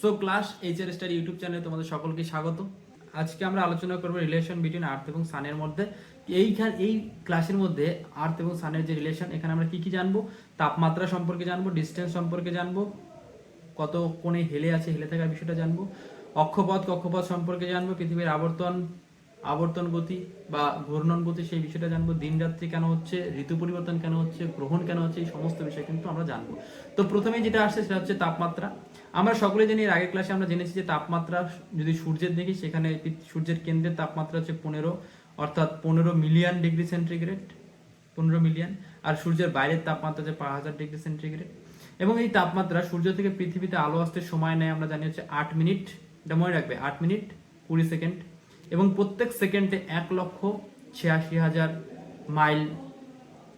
So class HR study YouTube চ্যানেলে তোমাদের সকলকে স্বাগত। আজকে আমরা আলোচনা করব রিলেশন বিটুইন আর্থ এবং সানের মধ্যে। এই ক্লাসের মধ্যে আর্থ এবং সানের যে রিলেশন, এখানে আমরা কি কি জানবো? তাপমাত্রা সম্পর্কে জানবো, ডিস্টেন্স সম্পর্কে জানবো, কত কোণে হেলে আছে, হেলে থাকার বিষয়টা জানবো, কক্ষপথ সম্পর্কে জানবো, পৃথিবীর আবর্তন গতি বা ঘূর্ণন গতি সেই বিষয়টা জানবো, দিন রাত্রি কেন হচ্ছে, ঋতু পরিবর্তন কেন হচ্ছে, গ্রহণ কেন হচ্ছে, এই সমস্ত বিষয় কিন্তু আমরা জানবো। তো প্রথমেই যেটা আসছে সেটা হচ্ছে তাপমাত্রা। আমরা সকলে জানি, এর আগের ক্লাসে আমরা জেনেছি যে তাপমাত্রা যদি সূর্যের দেখি, সেখানে সূর্যের কেন্দ্রের তাপমাত্রা হচ্ছে 15, অর্থাৎ 15 মিলিয়ন ডিগ্রি সেন্টিগ্রেড, 15 মিলিয়ন। আর সূর্যের বাইরের তাপমাত্রা হচ্ছে 5000 ডিগ্রি সেন্টিগ্রেড। এবং এই তাপমাত্রা সূর্য থেকে পৃথিবীতে আলো আসতে সময় নেয় আমরা জানি হচ্ছে 8 মিনিট। এটা মনে রাখবে, 8 মিনিট 20 সেকেন্ড। এবং প্রত্যেক সেকেন্ডে 1,86,000 মাইল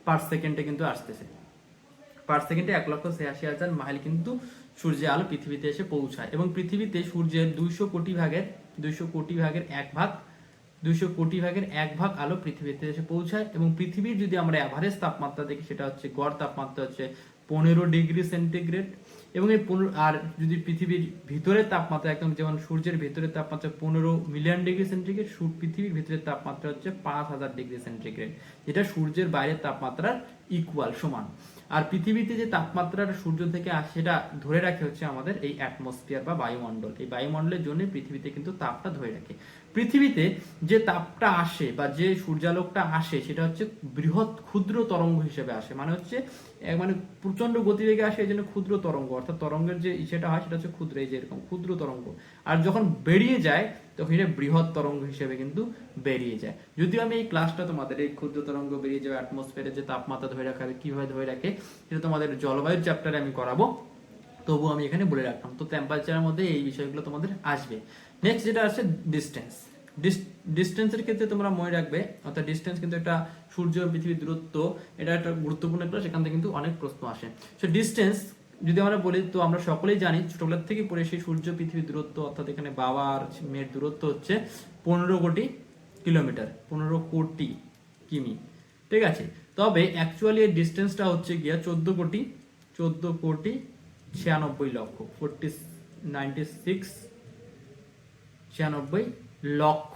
পার সেকেন্ডে কিন্তু আসতেছে। পার সেকেন্ডে 1,86,000 মাইল কিন্তু সূর্যের আলো পৃথিবীতে এসে পৌঁছায়। এবং পৃথিবীতে সূর্যের 200 কোটি ভাগের 1 ভাগ আলো পৃথিবীতে এসে পৌঁছায়। এবং পৃথিবীর যদি আমরা অ্যাভারেজ তাপমাত্রা দেখি, সেটা হচ্ছে গড় তাপমাত্রা হচ্ছে 15 ডিগ্রি সেন্টিগ্রেড। এবং এই আর যদি পৃথিবীর ভিতরের তাপমাত্রা, একদম যেমন সূর্যের ভিতরের তাপমাত্রা 15 মিলিয়ন ডিগ্রি সেন্টিগ্রেড, পৃথিবীর ভিতরের তাপমাত্রা হচ্ছে 5000 ডিগ্রি সেন্টিগ্রেড, যেটা সূর্যের বাইরের তাপমাত্রার ইকুয়াল, সমান। আর পৃথিবীতে যে তাপমাত্রাটা সূর্য থেকে আসে, সেটা ধরে রাখে হচ্ছে আমাদের এই অ্যাটমসফিয়ার বা বায়ুমণ্ডল। এই বায়ুমণ্ডলের জন্য পৃথিবীতে কিন্তু তাপটা ধরে রাখে। পৃথিবীতে যে তাপটা আসে বা যে সূর্যালোকটা আসে, সেটা হচ্ছে বৃহৎ ক্ষুদ্র তরঙ্গ হিসেবে আসে। মানে হচ্ছে মানে প্রচন্ড গতিবেগে আসে, এই জন্য ক্ষুদ্র তরঙ্গ, অর্থাৎ তরঙ্গের যে সেটা হয় সেটা হচ্ছে ক্ষুদ্র, এই যে এরকম ক্ষুদ্র তরঙ্গ। আর যখন বেরিয়ে যায় তখন এটা বৃহৎ তরঙ্গ হিসেবে কিন্তু বেরিয়ে যায়। যদিও আমি এই ক্লাসটা তোমাদের এই ক্ষুদ্র তরঙ্গ বেরিয়ে যাওয়া অ্যাটমসফিয়ারের যে তাপমাত্রা ধরে রাখা হবে, কিভাবে ধরে রাখে, সেটা তোমাদের জলবায়ুর চ্যাপ্টারে আমি করাবো, তবু আমি এখানে বলে রাখলাম। তো টেম্পারেচারের মধ্যে এই বিষয়গুলো তোমাদের আসবে। নেক্সট যেটা আছে ডিস্টেন্স। ডিস্টেন্সের ক্ষেত্রে তোমরা মনে রাখবে, অর্থাৎ ডিস্টেন্স কিন্তু একটা সূর্য পৃথিবীর দূরত্ব, এটা একটা গুরুত্বপূর্ণ ক্লাস, সেখান থেকে কিন্তু অনেক প্রশ্ন আসে। সো ডিস্টেন্স যদি আমরা বলি, তো আমরা সকলেই জানি, ছোটবেলা থেকে পড়ে সেই সূর্য পৃথিবীর দূরত্ব, অর্থাৎ এখানে বাবা আর মেয়ের দূরত্ব হচ্ছে 15 কোটি কিলোমিটার, 15 কোটি কিমি, ঠিক আছে। তবে অ্যাকচুয়ালি এর ডিস্টেন্সটা হচ্ছে গিয়া 14 কোটি 96 লক্ষ, 96 লক্ষ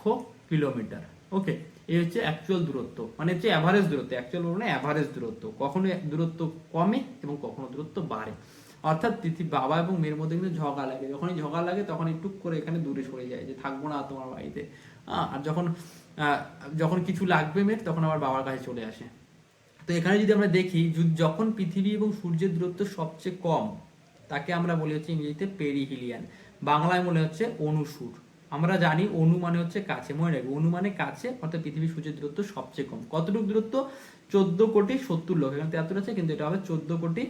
কিলোমিটার। ওকে, এই হচ্ছে অ্যাকচুয়াল দূরত্ব, মানে হচ্ছে অ্যাভারেজ দূরত্ব। অ্যাকচুয়াল বলবো না, অ্যাভারেজ দূরত্ব। কখনো দূরত্ব কমে এবং কখনো দূরত্ব বাড়ে। অর্থাৎ বাবা এবং মেয়ের মধ্যে কিন্তু ঝগড়া লাগে, যখনই ঝগড়া লাগে তখনই টুক করে এখানে দূরে সরে যায়, যে থাকবো না তোমার বাড়িতে। আর যখন কিছু লাগবে মেয়ের, তখন আবার বাবার কাছে চলে আসে। তো এখানে যদি আমরা দেখি, যখন পৃথিবী এবং সূর্যের দূরত্ব সবচেয়ে কম, তাকে আমরা বলি হচ্ছে ইংরেজিতে পেরিহিলিয়ান, বাংলায় মনে হচ্ছে অনুসুর। আমরা জানি অনু মানে হচ্ছে কাছে, মনে রাখবে অনু মানে কাছে, অর্থাৎ পৃথিবী সূর্যের দূরত্ব সবচেয়ে কম। কতটুকু দূরত্ব? 14 কোটি 70 লক্ষ, এখানে 73 আছে কিন্তু এটা হবে 14 কোটি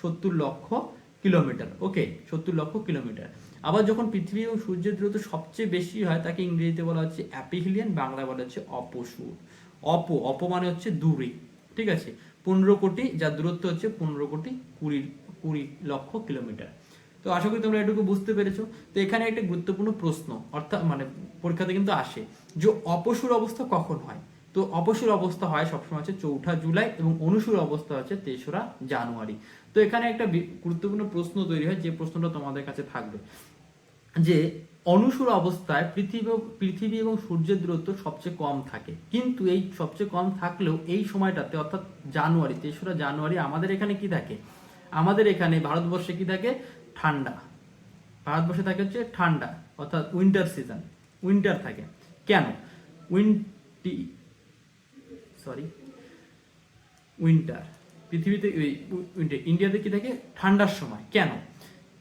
70 লক্ষ কিলোমিটার। ওকে, 70 লক্ষ কিলোমিটার। আবার যখন পৃথিবী এবং সূর্যের দূরত্ব সবচেয়ে বেশি হয়, তাকে ইংরেজিতে বলা হচ্ছে অ্যাপিহিলিয়ান, বাংলায় বলা হচ্ছে অপসুর। অপ মানে হচ্ছে দূরে, ঠিক আছে। 15 কোটি, যার দূরত্ব হচ্ছে 15 কোটি 20 লক্ষ কিলোমিটার। তো আশা করি তোমরা এটুকু বুঝতে পেরেছো। তো এখানে একটা গুরুত্বপূর্ণ প্রশ্ন, অর্থাৎ মানে পরীক্ষাতে কিন্তু আসে, যে অপসুর অবস্থা কখন হয়। তো অপসুর অবস্থা হয় সবসময় হচ্ছে 4 জুলাই, এবং অনুসুর অবস্থা হচ্ছে 3রা জানুয়ারি। তো এখানে একটা গুরুত্বপূর্ণ প্রশ্ন তৈরি হয়, যে প্রশ্নটা তোমাদের কাছে থাকবে, যে অনুসুর অবস্থায় পৃথিবী এবং সূর্যের দূরত্ব সবচেয়ে কম থাকে, কিন্তু এই সবচেয়ে কম থাকলেও এই সময়টাতে, অর্থাৎ জানুয়ারি, 3রা জানুয়ারি, আমাদের এখানে কি থাকে? আমাদের এখানে ভারতবর্ষে কি থাকে? ঠান্ডা। ভারতবর্ষে থাকে হচ্ছে ঠান্ডা, অর্থাৎ উইন্টার সিজন, উইন্টার থাকে। কেন? উইন্টি সরি উইন্টার পৃথিবীতে, ইন্ডিয়াতে কি থাকে? ঠান্ডার সময়। কেন?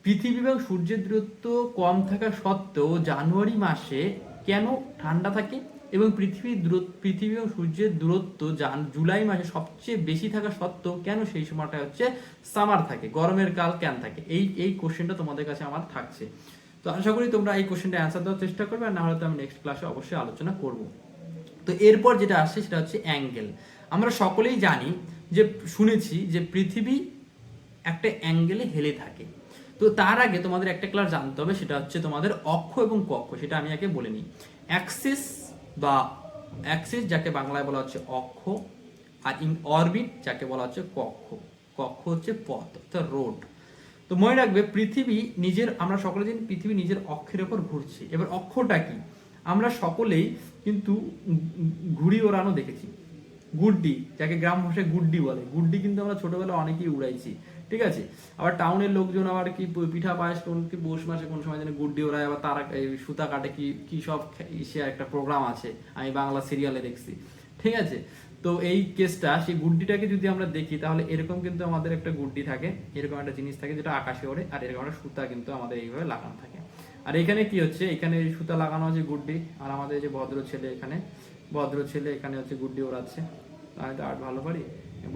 পৃথিবী এবং সূর্যের দূরত্ব কম থাকা সত্ত্বেও জানুয়ারি মাসে কেন ঠান্ডা থাকে, এবং পৃথিবী এবং সূর্যের দূরত্ব জুলাই মাসে সবচেয়ে বেশি থাকা সত্ত্বেও কেন সেই সময়টা হচ্ছে সামার থাকে, গরমের কাল কেন থাকে? এই কোশ্চেনটা তোমাদের কাছে আমার থাকছে। তো আশা করি তোমরা এই কোশ্চেনটা অ্যান্সার দেওয়ার চেষ্টা করবে, আর না হলে তো আমি নেক্সট ক্লাসে অবশ্যই আলোচনা করব। তো এরপর যেটা আসছে সেটা হচ্ছে অ্যাঙ্গেল। আমরা সকলেই জানি, যে শুনেছি যে পৃথিবী একটা অ্যাঙ্গেলে হেলে থাকে। তো তার আগে তোমাদের একটা ক্লাস জানতে হবে, সেটা হচ্ছে তোমাদের অক্ষ এবং কক্ষ। সেটা আমি আগে বলে নিই। অ্যাক্সিস বা অ্যাক্সিস, যাকে বাংলায় বলা হচ্ছে অক্ষ, আর অরবিট, যাকে বলা হচ্ছে কক্ষ। কক্ষ হচ্ছে পথ, অর্থাৎ রোড। তো মনে রাখবে পৃথিবী নিজের, আমরা সকলে জানি পৃথিবী নিজের অক্ষের ওপর ঘুরছে। এবার অক্ষটা কি, আমরা সকলেই কিন্তু ঘুড়ি ওড়ানো দেখেছি, গুড্ডি, যাকে গ্রাম ভাষায় গুড্ডি বলে, গুড্ডি কিন্তু আমরা ছোটবেলায় অনেকেই উড়াইছি, ঠিক আছে। আবার টাউনের লোকজন আবার কি পিঠা পায়েস কোন কি পৌষ মাসে কোন সময় যেন গুড্ডি ওড়ায়, আবার তারা সুতা কাটে, কি কি সব সে একটা প্রোগ্রাম আছে, আমি বাংলা সিরিয়ালে দেখছি, ঠিক আছে। তো এই কেসটা, সেই গুড্ডিটাকে যদি আমরা দেখি তাহলে এরকম কিন্তু আমাদের একটা গুড্ডি থাকে, এরকম একটা জিনিস থাকে যেটা আকাশে ওড়ে, আর এরকম একটা সুতা কিন্তু আমাদের এইভাবে লাগানো থাকে। আর এখানে কি হচ্ছে, এখানে সুতা লাগানো আছে গুড্ডি, আর আমাদের যে ভদ্র ছেলে এখানে হচ্ছে গুড্ডি ওড়াচ্ছে। আমি তো আর্ট ভালো পারি,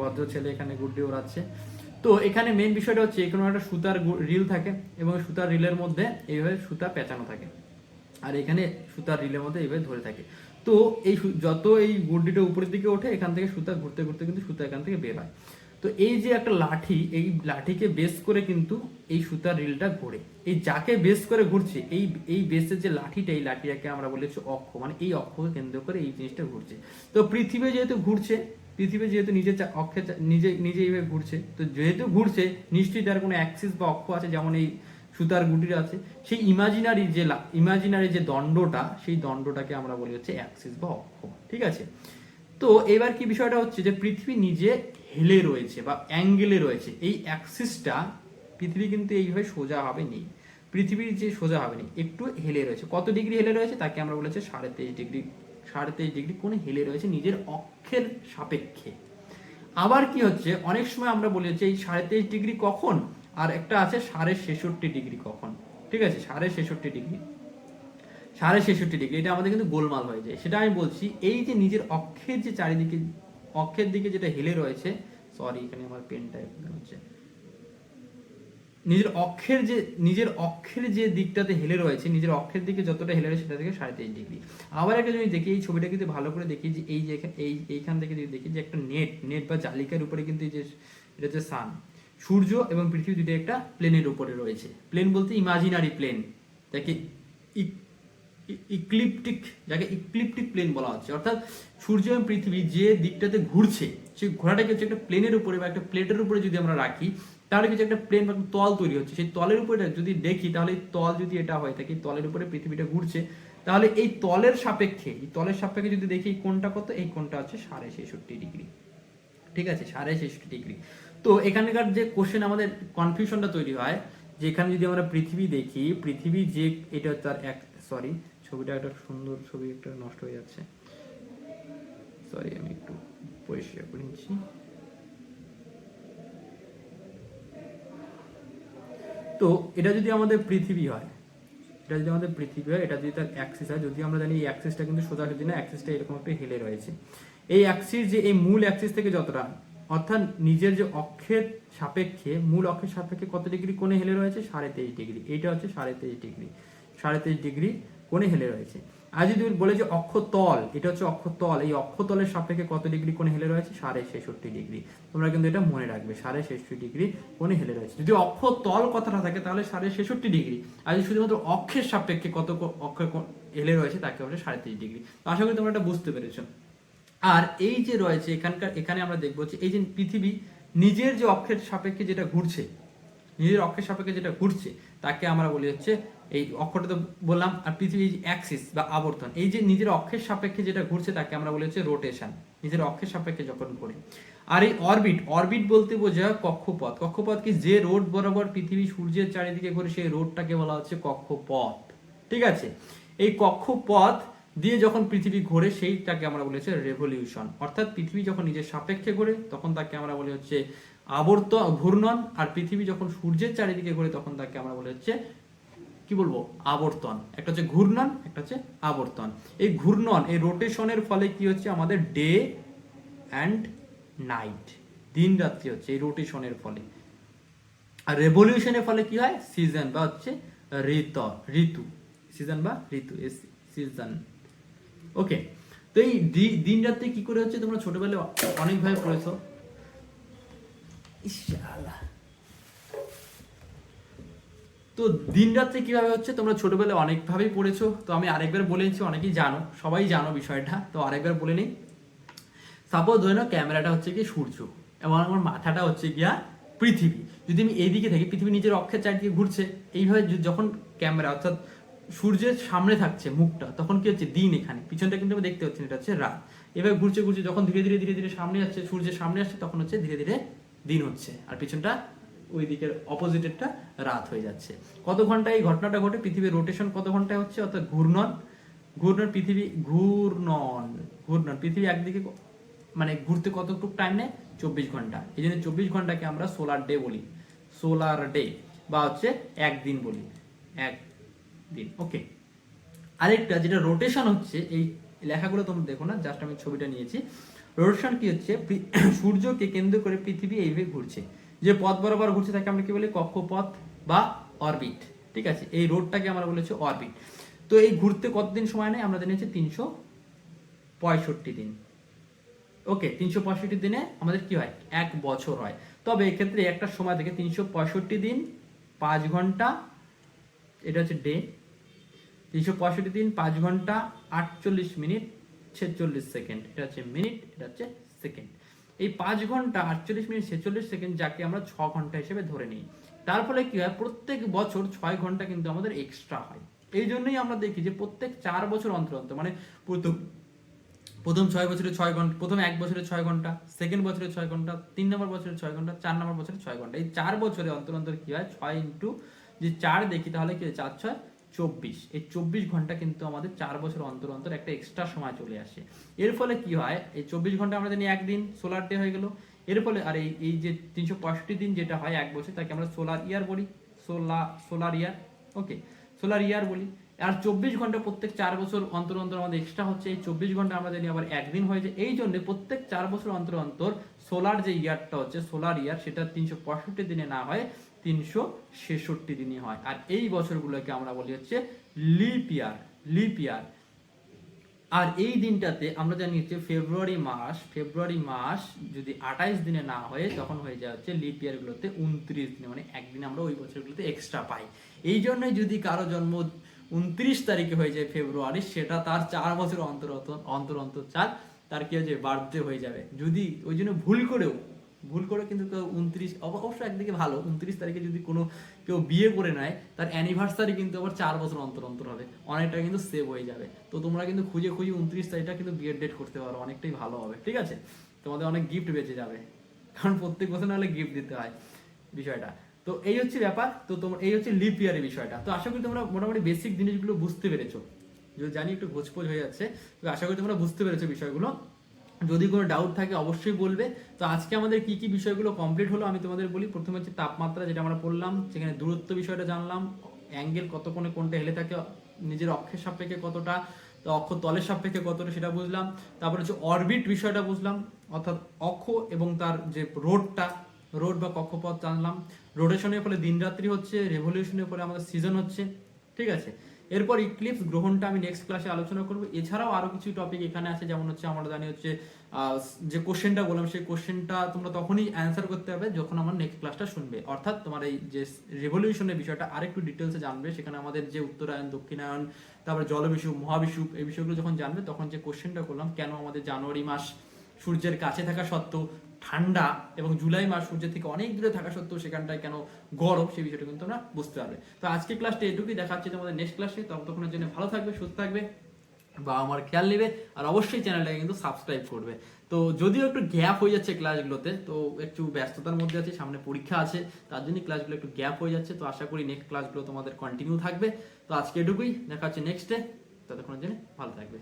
ভদ্র ছেলে এখানে গুড্ডি ওড়াচ্ছে। তো এখানে মেন বিষয়টা হচ্ছে এখানে একটা সুতার রিল থাকে, এবং সুতার রিলের মধ্যে এইভাবে সুতা পেঁচানো থাকে, আর এখানে সুতার রিলের মধ্যে এইভাবে ধরে থাকে। তো এই যত এই গুড্ডিটা উপরের দিকে ওঠে, এখান থেকে সুতা ঘুরতে ঘুরতে কিন্তু সুতা এখান থেকে বের হয়। তো এই যে একটা লাঠি, এই লাঠিকে বেস করে কিন্তু এই সুতার রিলটা ঘোরে। এই যাকে বেস করে ঘুরছে, এই বেসের যে লাঠিটা, এই লাঠিটাকে আমরা বলি হচ্ছে অক্ষ, মানে এই অক্ষকে কেন্দ্র করে এই জিনিসটা ঘুরছে। তো পৃথিবী যেহেতু ঘুরছে, পৃথিবী যেহেতু নিজের অক্ষে নিজে নিজে এইভাবে ঘুরছে, তো যেহেতু ঘুরছে নিশ্চয়ই তার কোনো অ্যাক্সিস বা অক্ষ আছে, যেমন এই সুতার গুটির আছে। সেই ইমাজিনারি যে দণ্ডটা, সেই দণ্ডটাকে আমরা বলি হচ্ছে অ্যাক্সিস বা অক্ষ, ঠিক আছে। তো এবার কি বিষয়টা হচ্ছে যে পৃথিবী নিজে হেলে রয়েছে বা অ্যাঙ্গেলে রয়েছে, এই অ্যাক্সিসটা পৃথিবী কিন্তু এইভাবে সোজা হবে নেই, পৃথিবীর যে সোজা হবে নেই, একটু হেলে রয়েছে। কত ডিগ্রি হেলে রয়েছে, তাকে আমরা বলেছি 23.5 ডিগ্রি কোণে হেলে রয়েছে নিজের অক্ষের সাপেক্ষে। আবার কি হচ্ছে, অনেক সময় আমরা বলি যে এই 23.5 ডিগ্রি কখন, আর একটা আছে 66.5 ডিগ্রি কখন, ঠিক আছে। 66.5 ডিগ্রি, 66.5 ডিগ্রি, এটা আমাদের কিন্তু গোলমাল হয়ে যায়। সেটা আমি বলছি, এই যে নিজের অক্ষের যে চারিদিকে, অক্ষের দিকে যেটা হেলে রয়েছে, সরি এখানে আমার পেনটা হচ্ছে, নিজের অক্ষের যে দিকটাতে হেলে রয়েছে, নিজের অক্ষের দিকে যতটা হেলে রয়েছে সেটা থেকে 23.5 ডিগ্রি। আবার একটা যদি দেখি, এই ছবিটা কিন্তু ভালো করে দেখি, যে এই যে এইখান থেকে যদি দেখি যে একটা নেট বা জালিকার উপরে কিন্তু এই যে এটা হচ্ছে সান, সূর্য এবং পৃথিবী দুটো একটা প্লেনের উপরে রয়েছে। প্লেন বলতে ইমাজিনারি প্লেন, যাকে ইক্লিপ্টিক প্লেন বলা হচ্ছে। অর্থাৎ সূর্য এবং পৃথিবী যে দিকটাতে ঘুরছে, সেই ঘোরাটাকে হচ্ছে একটা প্লেনের উপরে বা একটা প্লেটের উপরে যদি আমরা রাখি, তাহলে কিছু একটা প্লেন বা তল তৈরি হচ্ছে। সেই তলের উপরে যদি দেখি, তাহলে তল যদি এটা হয় থাকে, তলের উপরে পৃথিবীটা ঘুরছে, তাহলে এই তলের সাপেক্ষে যদি দেখি কোনটা কত, এই কোনটা হচ্ছে 66.5 ডিগ্রি, ঠিক আছে, 66.5 ডিগ্রি। তো এখানকার যে কোশ্চেন আমাদের কনফিউশনটা তৈরি হয়, যে এখানে যদি আমরা পৃথিবী দেখি, পৃথিবী যে এটা তার সরি ছবিটা একটা সুন্দর ছবি একটা নষ্ট হয়ে যাচ্ছে, সরি আমি একটু পরিষ্কার করে নিচ্ছি। তো এটা যদি আমাদের পৃথিবী হয়, এটা যদি তার অ্যাক্সিস হয়, যদি আমরা জানি এই অ্যাক্সিসটা কিন্তু সোজাসুজি না, অ্যাক্সিসটা এরকম একটা হেলে রয়েছে। এই অ্যাক্সিস যে এই মূল অ্যাক্সিস থেকে যতটা, অর্থাৎ নিজের যে অক্ষের সাপেক্ষে, মূল অক্ষের সাপেক্ষে কত ডিগ্রি কোণে হেলে রয়েছে, 23.5 ডিগ্রি। এইটা হচ্ছে 23.5 ডিগ্রি, 23.5 ডিগ্রি কোণে হেলে রয়েছে। আর যদি বলে যে অক্ষতল, এটা হচ্ছে অক্ষতল, এই অক্ষতলের সাপেক্ষে কত ডিগ্রি কোণে হেলে রয়েছে, 66.5 ডিগ্রি। তোমরা কিন্তু এটা মনে রাখবে, 66.5 ডিগ্রি কোণে হেলে রয়েছে। যদি অক্ষতল কথাটা থাকে তাহলে 66.5 ডিগ্রি, আর যদি শুধুমাত্র অক্ষের সাপেক্ষে কত অক্ষের হেলে রয়েছে, তাকে বলে 33.5 ডিগ্রি। তো আশা করি তোমরা এটা বুঝতে পেরেছো। আর এই যে রয়েছে এখানে আমরা দেখবো যে এই যে পৃথিবী নিজের যে অক্ষের সাপেক্ষে যেটা ঘুরছে, তাকে আমরা বলি হচ্ছে, এই অক্ষটা তো বললাম, আর পৃথিবীর অ্যাক্সিস বা আবর্তন, এই যে নিজের অক্ষের সাপেক্ষে যেটা ঘুরছে, তাকে আমরা বলি হচ্ছে রোটেশন, নিজের অক্ষের সাপেক্ষে যখন ঘুরে। আর এই অরবিট বলতে বোঝায় কক্ষপথ কি, যে রোড বরাবর পৃথিবী সূর্যের চারিদিকে ঘুরে, সেই রোডটাকে বলা হচ্ছে কক্ষপথ, ঠিক আছে। এই কক্ষপথ দিয়ে যখন পৃথিবী ঘোরে, সেইটাকে আমরা বলেছি রেভলিউশন। অর্থাৎ পৃথিবী যখন নিজের সাপেক্ষে ঘোরে, তখন তাকে আমরা বলি হচ্ছে ঘূর্ণন। আর পৃথিবী যখন সূর্যের চারিদিকে ঘোরে, তখন তাকে আমরা বলি হচ্ছে কি বলবো, আবর্তন। একটা হচ্ছে ঘূর্ণন, একটা হচ্ছে আবর্তন। এই ঘূর্ণন, এই রোটেশনের ফলে কি হচ্ছে, আমাদের ডে অ্যান্ড নাইট, দিন রাত্রি হচ্ছে এই রোটেশনের ফলে। আর রেভলিউশনের ফলে কি হয়, সিজন বা হচ্ছে ঋতু, সিজন বা ঋতু, সিজন। ওকে, তো এই দিন রাত্রি কি করে হচ্ছে, তোমরা ছোটবেলায় অনেকভাবে পড়েছো। তো দিন রাত্রি কিভাবে হচ্ছে তোমরা ছোটবেলায় অনেকভাবেই পড়েছো। তো আমি আরেকবার বলে নিচ্ছি, অনেকেই জানো, সবাই জানো বিষয়টা, তো আরেকবার বলে নিই। সাপোজ ধরে নাও ক্যামেরাটা হচ্ছে কি সূর্য, এবং আমার মাথাটা হচ্ছে গিয়া পৃথিবী। যদি আমি এইদিকে থাকি, পৃথিবী নিজের অক্ষের চারদিকে ঘুরছে। এইভাবে যখন ক্যামেরা অর্থাৎ সূর্যের সামনে থাকছে মুখটা, তখন কি হচ্ছে দিন, এখানে পিছনটা কিন্তু আমি দেখতে পাচ্ছি, এটা হচ্ছে রাত। এবার ঘুরছে ঘুরছে যখন ধীরে ধীরে ধীরে ধীরে সামনে যাচ্ছে, সূর্যের সামনে আসছে, তখন হচ্ছে ধীরে ধীরে দিন হচ্ছে, আর পিছনটা ওই দিকের অপোজিটেরটা রাত হয়ে যাচ্ছে। কত ঘন্টায় এই ঘটনাটা ঘটে? পৃথিবীর রোটেশন কত ঘন্টায় হচ্ছে, অর্থাৎ ঘূর্ণন পৃথিবী ঘূর্ণন পৃথিবী একদিকে মানে ঘুরতে কতটুকু টাইম নেয়? 24 ঘন্টা। এই জন্য 24 ঘন্টাকে আমরা সোলার ডে বলি, সোলার ডে বা হচ্ছে একদিন বলি, একদিন। ওকে, আরেকটা যেটা রোটেশন হচ্ছে, এই লেখাগুলো তোমরা দেখো না, জাস্ট আমি ছবিটা নিয়েছি। রোটেশন কি হচ্ছে? সূর্যকে কেন্দ্র করে পৃথিবী এইভাবে ঘুরছে, যে পথ বরাবর ঘুরছে তাকে আমরা কি বলি? কক্ষপথ বা অরবিট। ঠিক আছে, এই রোডটাকে আমরা বলেছি অরবিট। তো এই ঘুরতে কতদিন সময় নেয়? আমরা জেনেছি 365 দিন। ওকে, 365 দিনে আমাদের কি হয়? 1 বছর হয়। তবে এক্ষেত্রে একটা সময় থেকে 365 দিন 5 ঘন্টা, এটা হচ্ছে ডে। 365 দিন 5 ঘন্টা 48 মিনিট 46 সেকেন্ড, এটা হচ্ছে মিনিট, এটা হচ্ছে সেকেন্ড। এই 5 ঘন্টা 48 মিনিট 46 সেকেন্ড যাকে আমরা 6 ঘন্টা হিসেবে ধরে নিই। তার ফলে কি হয়? প্রত্যেক বছর 6 ঘন্টা কিন্তু আমাদের এক্সট্রা হয়। এই জন্যই আমরা দেখি যে প্রত্যেক 4 বছর অন্তর অন্তর, মানে প্রথম 6 বছরে 6 ঘন্টা, প্রথম 1 বছরে 6 ঘন্টা, সেকেন্ড বছরে 6 ঘন্টা, 3 নম্বর বছরে 6 ঘন্টা, 4 নম্বর বছরে 6 ঘন্টা, এই 4 বছরে অন্তর অন্তর কি হয়? 6 ইন্টু যে 4 দেখি তাহলে কি হয়? 4 6 24। এই 24 ঘন্টা কিন্তু আমাদের 4 বছর অন্তর অন্তর একটা এক্সট্রা সময় চলে আসে। এর ফলে কি হয়? এই 24 ঘন্টা আমরা জানি একদিন, সোলার ডে হয়ে গেল। এর ফলে আর এই যে 365 দিন যেটা হয় 1 বছর, তাকে আমরা সোলার ইয়ার বলি, সোলার ইয়ার। ওকে, সোলার ইয়ার বলি। আর 24 ঘন্টা প্রত্যেক 4 বছর অন্তর অন্তর আমাদের এক্সট্রা হচ্ছে। এই 24 ঘন্টা আমরা জানি আবার একদিন হয়ে যায়। এই জন্য প্রত্যেক 4 বছর অন্তর অন্তর সোলার যে ইয়ারটা হচ্ছে, সোলার ইয়ার, সেটা 365 দিনে না হয় 366 দিনই হয়। আর এই বছরগুলোকে আমরা বলি হচ্ছে লিপ ইয়ার, লিপ ইয়ার। আর এই দিনটাতে আমরা জানি হচ্ছে ফেব্রুয়ারি মাস যদি 28 দিনে না হয়, তখন হয়ে যায় হচ্ছে লিপ ইয়ার গুলোতে 29 দিনে, মানে একদিন আমরা ওই বছরগুলোতে এক্সট্রা পাই। এই জন্যই যদি কারো জন্ম 29 তারিখে হয়ে যায় ফেব্রুয়ারি, সেটা তার 4 বছর অন্তর অন্তর তার কি হচ্ছে? বার্থডে হয়ে যাবে। যদি ওই জন্য ভুল করে কিন্তু কেউ 29, অবশ্য একদিকে ভালো, 29 তারিখে যদি কোনো কেউ বিয়ে করে নেয়, তার অ্যানিভার্সারি কিন্তু আবার 4 বছর অন্তর অন্তর হবে, অনেকটা কিন্তু সেভ হয়ে যাবে। তো তোমরা কিন্তু খুঁজে 29 তারিখটা কিন্তু বিয়ের ডেট করতে পারো, অনেকটাই ভালো হবে। ঠিক আছে, তোমাদের অনেক গিফট বেঁচে যাবে, কারণ প্রত্যেক বছর নাহলে গিফট দিতে হয় বিষয়টা। তো এই হচ্ছে ব্যাপার। তো তোমার এই হচ্ছে লিপ ইয়ারের বিষয়টা। তো আশা করি তোমরা মোটামুটি বেসিক জিনিসগুলো বুঝতে পেরেছো। যদি জানি একটু ঘোচপোচ হয়ে যাচ্ছে, তো আশা করি তোমরা বুঝতে পেরেছো বিষয়গুলো। যদি কোনো ডাউট থাকে অবশ্যই বলবে। তো আজকে আমাদের কি কি বিষয়গুলো কমপ্লিট হলো আমি তোমাদের বলি। প্রথমে হচ্ছে তাপমাত্রা, যেটা আমরা পড়লাম, সেখানে দূরত্ব বিষয়টা জানলাম, অ্যাঙ্গেল কত কোণে কোনটা হেলে থাকে, নিজের অক্ষের সাপেক্ষে কতটা, তো অক্ষ তলের সাপেক্ষে কতটা সেটা বুঝলাম। তারপরে হচ্ছে অরবিট বিষয়টা বুঝলাম, অর্থাৎ অক্ষ এবং তার যে রোড বা কক্ষপথ জানলাম। রোটেশনের ফলে দিন রাত্রি হচ্ছে, রেভলিউশনের ফলে আমাদের সিজন হচ্ছে। ঠিক আছে, এরপর ইক্লিপস গ্রহণটা আমি নেক্সট ক্লাসে আলোচনা করব। এছাড়াও আরো কিছু টপিক এখানে আছে, যেমন হচ্ছে আমরা জানি হচ্ছে যে কোশ্চেনটা বললাম, সেই কোশ্চেনটা তোমরা তখনই অ্যান্সার করতে পারবে যখন আমার নেক্সট ক্লাসটা শুনবে। অর্থাৎ তোমার এই যে রেভলিউশনের বিষয়টা আরেকটু ডিটেলসে জানবে, সেখানে আমাদের যে উত্তরায়ণ, দক্ষিণায়ন, তারপরে জলবিষুব, মহাবিষুব, এই বিষয়গুলো যখন জানবে, তখন যে কোশ্চেনটা করলাম, কেন আমাদের জানুয়ারি মাস সূর্যের কাছে থাকা সত্ত্বেও ঠান্ডা, এবং জুলাই মাস সূর্যের থেকে অনেক দূরে থাকা সত্ত্বেও সেখানটায় কেন গরম, সেই বিষয়টা কিন্তু আমরা বুঝতে পারবে। তো আজকে ক্লাসটা এটুকুই, দেখাচ্ছি তোমাদের নেক্সট ক্লাসে। ততক্ষণের জন্য ভালো থাকবে, সুস্থ থাকবে, বা আমার খেয়াল নেবে, আর অবশ্যই চ্যানেলটাকে কিন্তু সাবস্ক্রাইব করবে। তো যদিও একটু গ্যাপ হয়ে যাচ্ছে ক্লাসগুলোতে, তো একটু ব্যস্ততার মধ্যে আছে, সামনে পরীক্ষা আছে, তার জন্য ক্লাসগুলো একটু গ্যাপ হয়ে যাচ্ছে। তো আশা করি নেক্সট ক্লাসগুলো তোমাদের কন্টিনিউ থাকবে। তো আজকে এটুকুই, দেখা হচ্ছে নেক্সট ডে, ততক্ষণের জন্য ভালো থাকবে।